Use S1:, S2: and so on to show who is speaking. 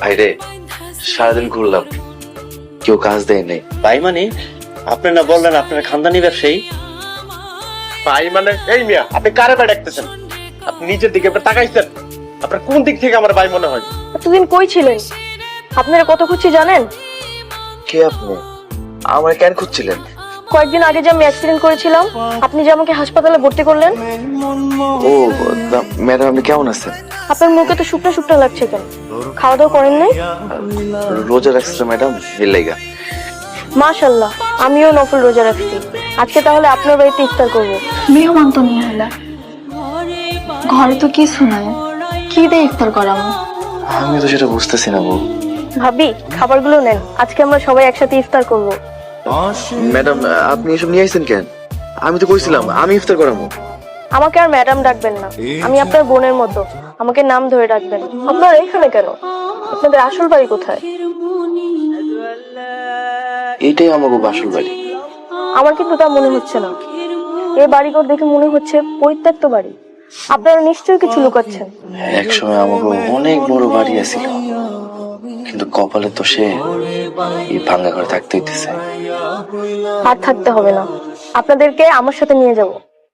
S1: ভাইরে সারাদিন ঘুরলাম, কেউ কাজ দেয় নাই।
S2: ভাই মানে আপনি না বললেন আপনার খানদানি ব্যবসায়ী?
S3: ভাই মানে এই মিয়া, আপনি কারে ভাই ডাকতেছেন? আপনি নিজের দিকে একবার তাকাইছেন? আপনার কোন দিক থেকে আমার ভাই মনে হয়?
S4: এতদিন কই ছিলেন? আপনারা কত খুঁজছি জানেন?
S1: কে আপনি? আমার কেন খুঁজছিলেন?
S4: কয়েকদিন আগে যে আমি অ্যাক্সিডেন্ট করেছিলাম, আপনি যে আমাকে হাসপাতালে ভর্তি করলেন।
S1: ও ম্যাডাম, আপনি কেমন আছেন?
S4: আপনার মুখে তো শুকনো শুকনো লাগছে কেন? খাওয়া দাওয়া করেন নাই?
S1: রোজা রাখছে ম্যাডাম, এর লাইগা।
S4: মাশাআল্লাহ, আমিও নফল রোজা রাখছি। আজকে তাহলে আপনার বাড়িতে ইফতার করব।
S5: মেহমান তো নিয়ে এলা, ঘরে তো কিছু নাই, কি দিয়ে ইফতার করাবো?
S1: আমি তো সেটা বুঝতেছি না বউ।
S4: ভাবি, খাবারগুলো নেন, আজকে আমরা সবাই একসাথে ইফতার করব।
S1: ম্যাডাম, আপনি এসব নিয়ে আসছেন কেন? আমি তো কইছিলাম আমি ইফতার করাবো।
S4: আমাকে আর ম্যাডাম ডাকবেন না, আমি আপনার বোনের মতো, আমাকে নাম ধরে ডাকবেন। আপনারা এখানে কেন? আপনাদের আসল বাড়ি কোথায়?
S1: এইটাই আমাকে বাসর বাড়ি।
S4: আমার কিন্তু তা মনে হচ্ছে না। এই বাড়িঘর দেখে মনে হচ্ছে পরিত্যক্ত বাড়ি। আপনারা নিশ্চয়ই কিছু লুকাচ্ছেন।
S1: একসময় আমাকে অনেক বড় বাড়ি আছিল, কিন্তু কপালে তো সে এই ভাঙ্গা ঘরে থাকতে হইতেছে।
S4: আর থাকতে হবে না, আপনাদেরকে আমার সাথে নিয়ে যাব।